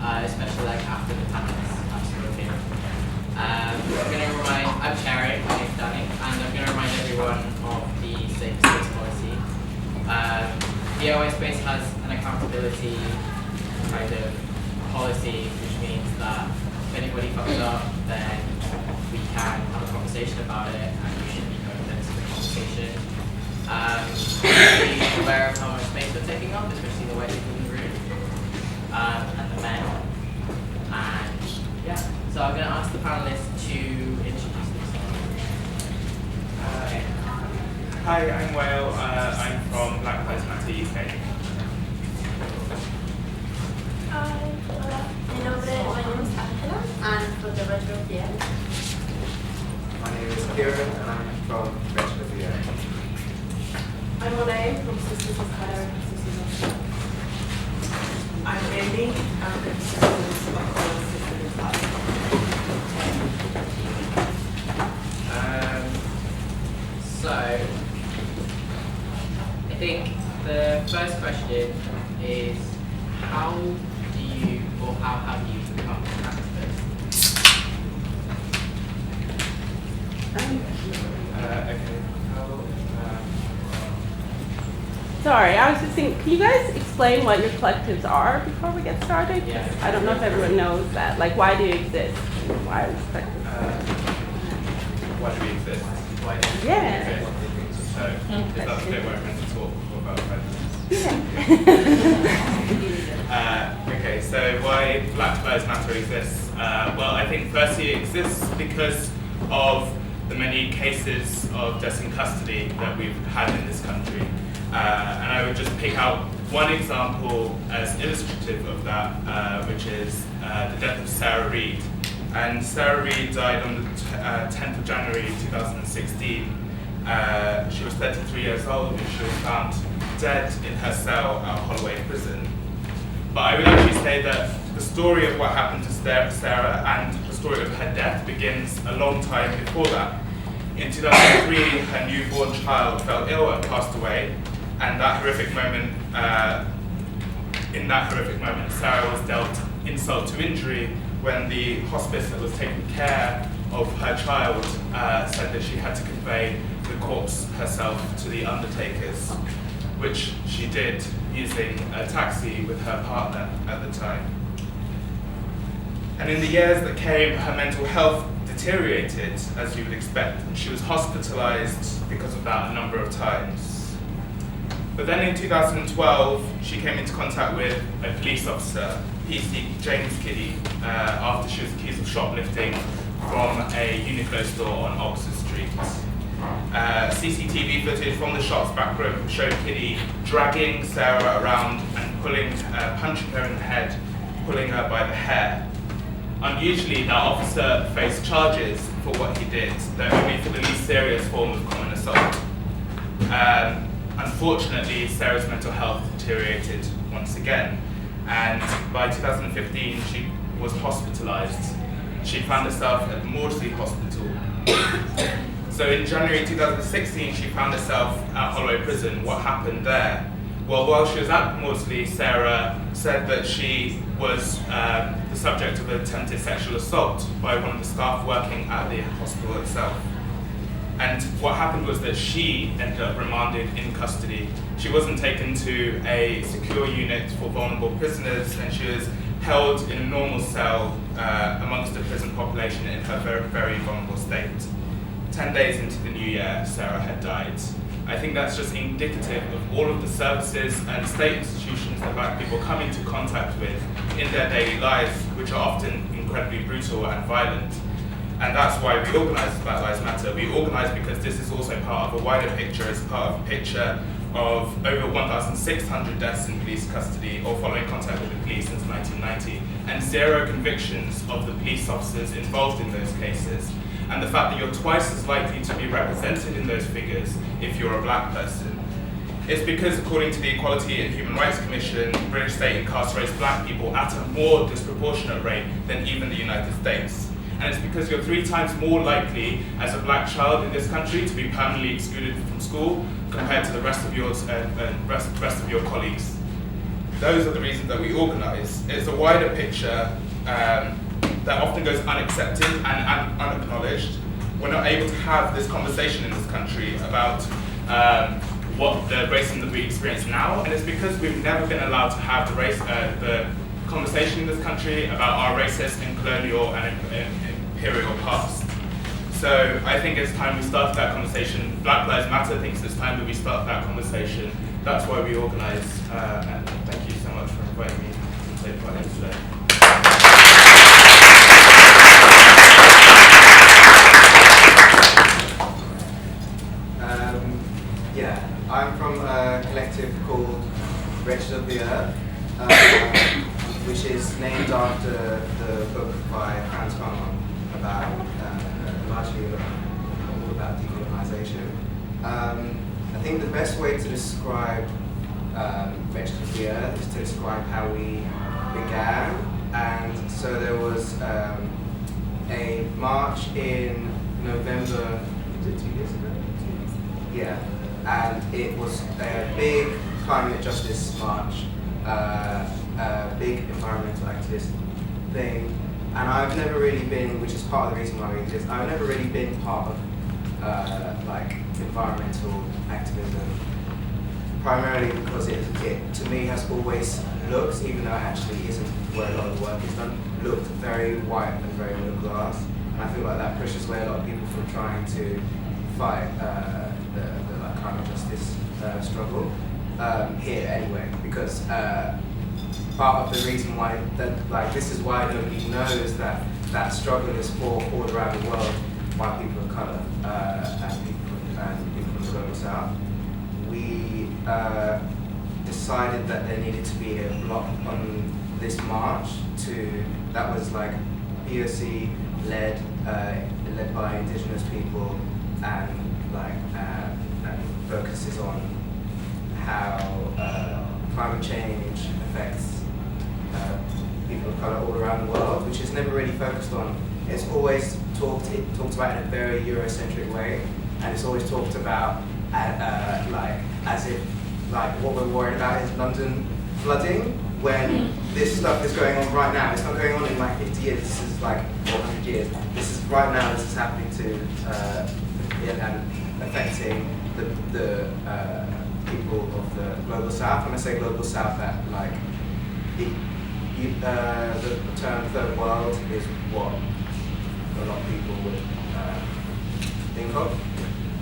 especially like after the panelists have spoken. I'm chairing, my name's Danny, and I'm going to remind everyone of the safe space policy. The OI space has an accountability kind of policy, which means that if anybody fucks up, then we can have a conversation about it, and you should be open to the conversation. Be aware of how much space we're taking up, especially the white people in the room, and the men. And yeah, so I'm going to ask the panelists to introduce themselves. Hi, I'm Wale. I'm from Black Lives Matter UK. Mi nombre es Angela, and from the Wretched. My name is Kieran, and I'm from Wretched. I'm Monet from Sisters Uncut and Sisters Uncut. I'm Andy. I'm from Sisters Uncut and Sisters Uncut. So, I think the first question is, how do you, or how have you become an activist? Sorry, I was just thinking, can you guys explain what your collectives are before we get started? Yeah. I don't know if everyone knows that. Like, why do you exist? And why are these collectives? Why do we exist? Why do you Yeah. So, is that the bit where I'm meant to talk about Yeah. okay, so why Black Lives Matter exists? Well, I think firstly it exists because of the many cases of deaths in custody that we've had in this country. And I would just pick out one example as illustrative of that, which is the death of Sarah Reid. And Sarah Reid died on the 10th of January 2016. She was 33 years old and she was found dead in her cell at Holloway Prison. But I would actually say that the story of what happened to Sarah and the story of her death begins a long time before that. In 2003, her newborn child fell ill and passed away. And that horrific moment, in that horrific moment, Sarah was dealt insult to injury when the hospice that was taking care of her child said that she had to convey the corpse herself to the undertakers, which she did using a taxi with her partner at the time. And in the years that came, her mental health deteriorated, as you would expect, and she was hospitalized because of that a number of times. But then in 2012, she came into contact with a police officer, PC James Kiddy, after she was accused of shoplifting from a Uniqlo store on Oxford Street. CCTV footage from the shop's back room showed Kiddy dragging Sarah around and punching her in the head, pulling her by the hair. Unusually, that officer faced charges for what he did, though only for the least serious form of common assault. Unfortunately, Sarah's mental health deteriorated once again, and by 2015 she was hospitalized. She found herself at Maudsley Hospital. So in January 2016 she found herself at Holloway Prison. What happened there? Well, while she was at Maudsley, Sarah said that she was the subject of an attempted sexual assault by one of the staff working at the hospital itself. And what happened was that she ended up remanded in custody. She wasn't taken to a secure unit for vulnerable prisoners, and she was held in a normal cell amongst the prison population in her very, very vulnerable state. 10 days into the new year, Sarah had died. I think that's just indicative of all of the services and state institutions that Black people come into contact with in their daily lives, which are often incredibly brutal and violent. And that's why we organise Black Lives Matter. We organise because this is also part of a wider picture. It's part of a picture of over 1,600 deaths in police custody or following contact with the police since 1990, and 0 convictions of the police officers involved in those cases. And the fact that you're twice as likely to be represented in those figures if you're a Black person. It's because, according to the Equality and Human Rights Commission, the British state incarcerates Black people at a more disproportionate rate than even the United States. And it's because you're 3 times more likely as a Black child in this country to be permanently excluded from school compared to the rest of your colleagues. those are the reasons that we organise. It's a wider picture that often goes unaccepted and unacknowledged. We're not able to have this conversation in this country about what the racism that we experience now, and it's because we've never been allowed to have the conversation in this country about our racist and colonial and imperial past. So I think it's time we start that conversation. Black Lives Matter thinks it's time that we start that conversation. That's why we organise, and thank you so much for inviting me to take part in today. I'm from a collective called Wretched, which is named after the book by Franz Fanon about largely all about decolonisation. I think the best way to describe Wretched is to describe how we began, and so there was a march in November. Was it 2 years ago? Yeah. And it was a big climate justice march, a big environmental activist thing, and I've never really been, which is part of the reason why we exist, I've never really been part of like environmental activism, primarily because it to me has always looked, even though it actually isn't where a lot of the work is done, looked very white and very middle class, and I feel like that pushes away a lot of people from trying to fight the climate justice struggle here anyway, because part of the reason why this is why nobody knows that that struggle is for all around the world, white people of colour and people from the global south. We decided that there needed to be a block on this march that was like POC led by indigenous people, and focuses on how climate change affects people of colour all around the world, which is never really focused on. It's always talked about in a very Eurocentric way, and it's always talked about as if what we're worried about is London flooding, when this stuff is going on right now. It's not going on in 50 years, this is 400 years. This is right now, this is happening and affecting the people of the global south. When I say global south, that the term third world is what a lot of people would think of,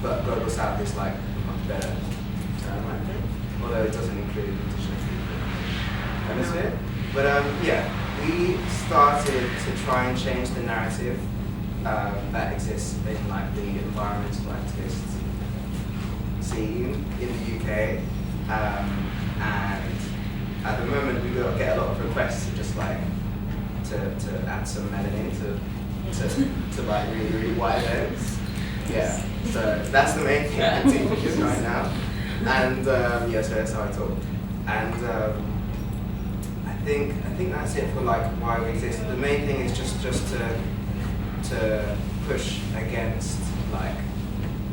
but global south is a much better term, I think, although it doesn't include indigenous people. Hemisphere. But we started to try and change the narrative that exists in the environmental activists scene in the UK, and at the moment we get a lot of requests to just to add some melanin to really, really white events. Yeah, so that's the main thing I'm teaching right now, and so that's how I talk. And I think that's it for why we exist. The main thing is just to push against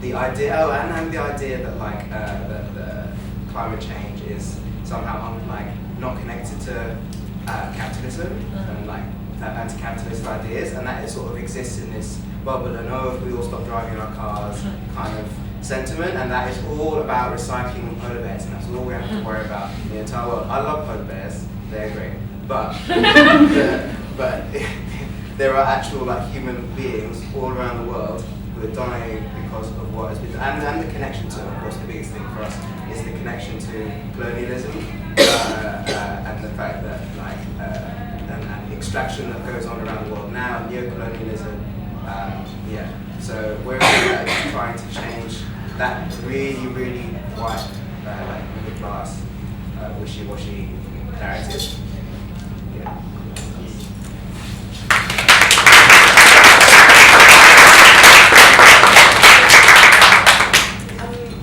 the idea, and the idea that that the climate change is somehow not connected to capitalism and anti-capitalist ideas, and that it sort of exists in this bubble, and if we all stop driving our cars kind of sentiment, and that is all about recycling polar bears, and that's all we have to worry about in the entire world. I love polar bears, they're great, but there are actual human beings all around the world who are dying because of what has been done, and the connection to, of course, the biggest thing for us is the connection to colonialism and the fact that and the extraction that goes on around the world now, neo-colonialism, so we're really trying to change that really, really white, middle class, wishy-washy narrative. Yeah.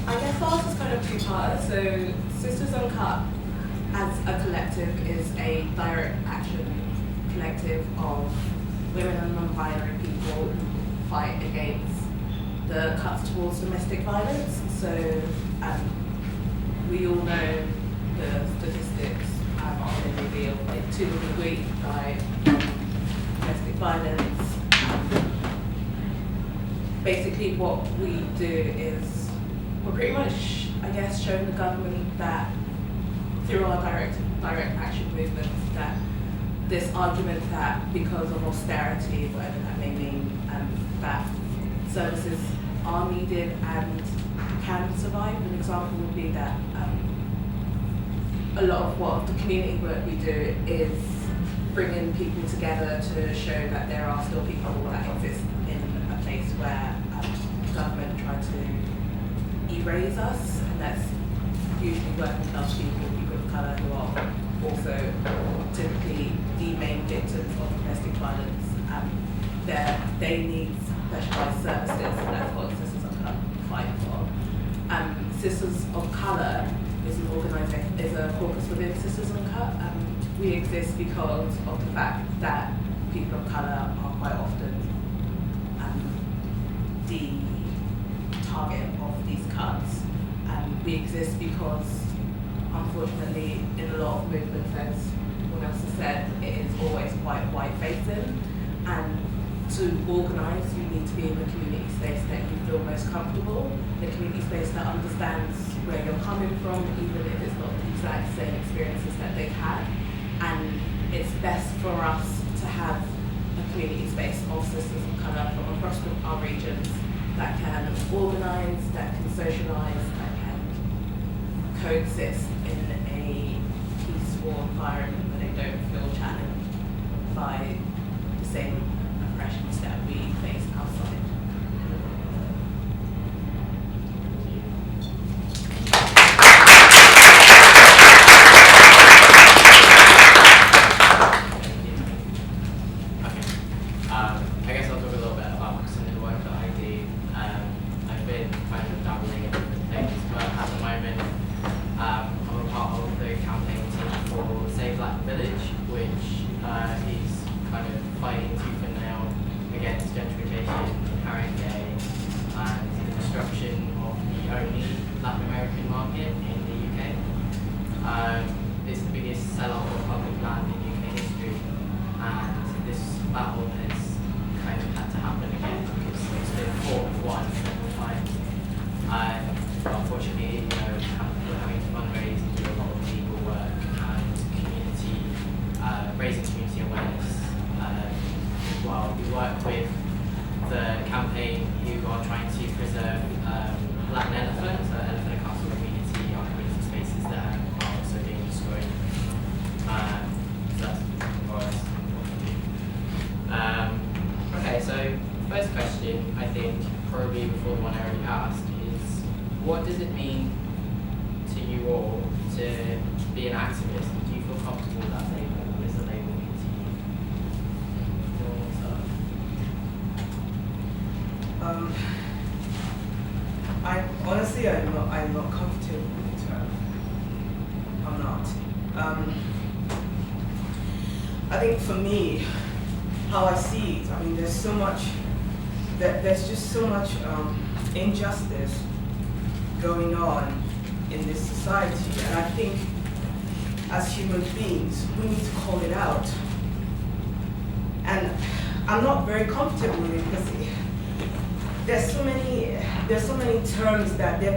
I guess ours is kind of two-parts. So Sisters Uncut as a collective is a direct action collective of women and non-binary people who fight against the cuts towards domestic violence. So we all know the statistics often revealed, like to the degree by domestic violence. Basically what we do is we're pretty much, I guess, showing the government that through our direct action movements that this argument that because of austerity, whatever that may mean, that services are needed and can survive. An example would be that a lot of what the community work we do is bringing people together to show that there are still people that exist in a place where government try to erase us, and that's usually working class people, people of colour who are also typically the main victims of domestic violence. They need specialised services, and that's what Sisters Uncut fight for. Sisters of Colour is an organisation, is a caucus within Sisters Uncut. We exist because of the fact that people of colour are quite often the target of these cuts. We exist because, unfortunately, in a lot of movements, as one else has said, it is always quite white-facing. And to organise, you need to be in a community space that you feel most comfortable, a community space that understands where you're coming from, even if it's not the exact same experiences that they've had. And it's best for us to have a community space of Sisters of Colour from across our regions that can organise, that can socialise, that can coexist in a peaceful environment where they don't feel challenged by the same oppressions that we face outside. I guess I'll talk a little bit about some of the work that I do. I've been kind of dabbling in different things, but at the moment I'm a part of the campaign team for Save Black Village, which is kind of fighting tooth and nail against gentrification in Haringey and the destruction of the only Latin American market in the UK. It's the biggest sell-off of public land in UK history, and this battle has kind of had to happen again because it's been fought and won several times. But unfortunately, we're having to fundraise and do a lot of legal work and community, raising community awareness. While we work with the campaign who are trying to preserve Latin elephants, elephant and castle community, our community spaces that are also being destroyed. So that's for us. Okay, so first question, I think, probably before the one I already asked, is what does it mean to you all to be an activist? Do you feel comfortable with that label? What does the label mean to you? I'm not comfortable with the term. I'm not. I think for me, how I see it, I mean, there's so much, there's just so much injustice going on in this society, and I think as human beings, we need to call it out. And I'm not very comfortable with it because there's so many terms that have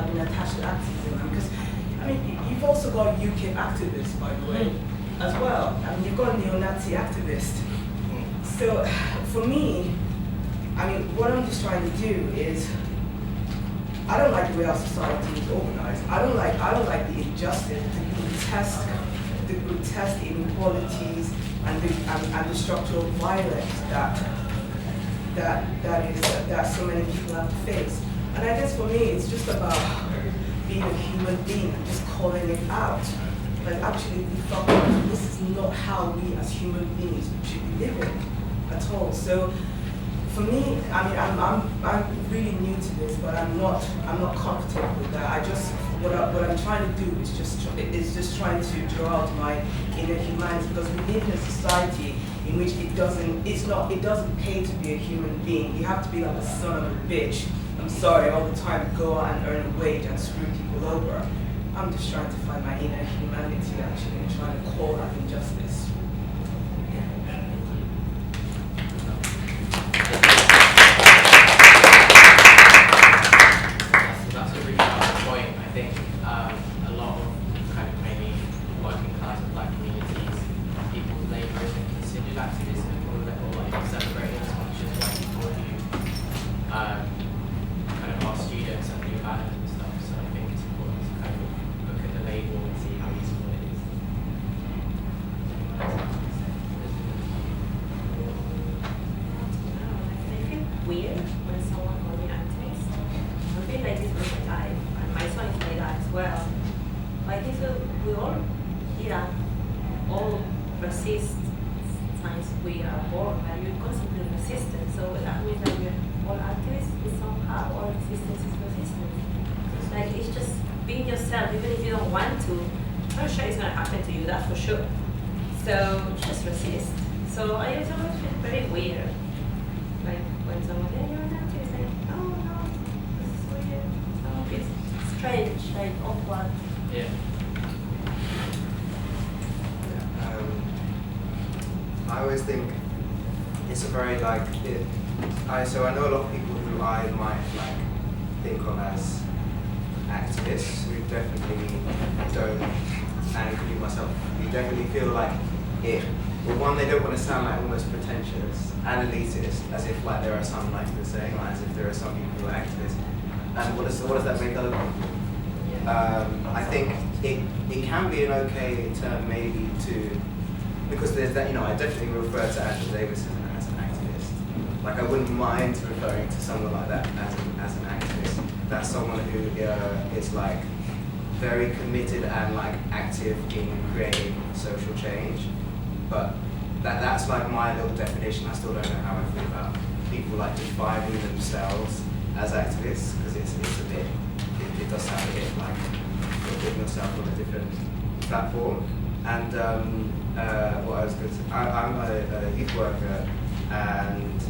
been attached to activism. Because I mean, you've also got UK activists, by the way, as well. I mean, you've got neo-Nazi activists. So for me, I mean, what I'm just trying to do is, I don't like the way our society is organized. I don't like the injustice, the grotesque inequalities, and the structural violence that so many people have to face. And I guess for me, it's just about being a human being and just calling it out. Like, actually, this is not how we as human beings should be living at all. So for me, I mean, I'm really new to this, but I'm not comfortable with that. What I'm trying to do is just trying to draw out my inner humanity, because we live in a society in which it doesn't pay to be a human being. You have to be like a son of a bitch, I'm sorry, all the time, go out and earn a wage and screw people over. I'm just trying to find my inner humanity actually and trying to call out injustice. That's a really valid point. I think a lot of kind of maybe working class and black communities, people's labour isn't considered activism or like celebrated as much as white people who kind of are students and do about it and stuff. So I think it's important to kind of look at the label and see how useful it is. I feel weird when someone calls me activist. I feel like this was my life, and my son is like that as well. Like this, we all here all resist times we are born, and you're constantly resistant. So that means that we're all activists is somehow, all resistance is resistance. Like it's just being yourself, even if you don't want to. I'm sure it's gonna happen to you, that's for sure. So just resist. So I always feel very weird. Like when someone, yeah, you're an activist, like, oh no, this is weird. So it's strange, like awkward. Yeah. I always think it's a very so I know a lot of people who I might think of as activists who definitely don't, and including myself, who definitely feel like it. Well, one, they don't want to sound like almost pretentious and elitist, as if like there are some, like you're saying, like, as if there are some people who are activists. And what does that make other people? I think it can be an okay term maybe to, because there's that, I definitely refer to Angela Davis as an activist. Like I wouldn't mind referring to someone like that as an activist. That's someone who is like very committed and like active in creating social change. But that's like my little definition. I still don't know how I feel about people like defining themselves as activists, because it's a bit, it does sound a bit like you're putting yourself on a different platform. And what I was going to say, I'm a youth worker, and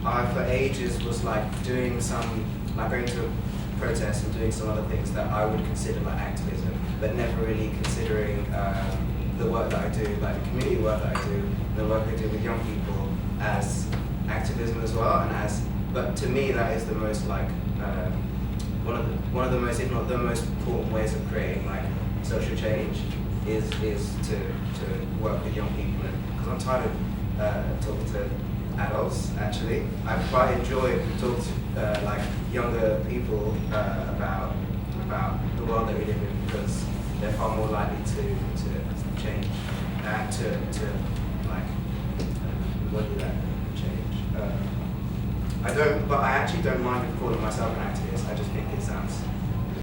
I for ages was like doing some, like going to protests and doing some other things that I would consider like activism, but never really considering the work that I do, like the community work that I do, the work I do with young people as activism as well, but to me that is the most like one of the most, if not the most important ways of creating like social change is to work with young people, because I'm tired of talking to adults. Actually, I quite enjoy talking to like younger people about the world that we live in, because they're far more likely to change and to like embody that change. I actually don't mind calling myself an activist. I just think it sounds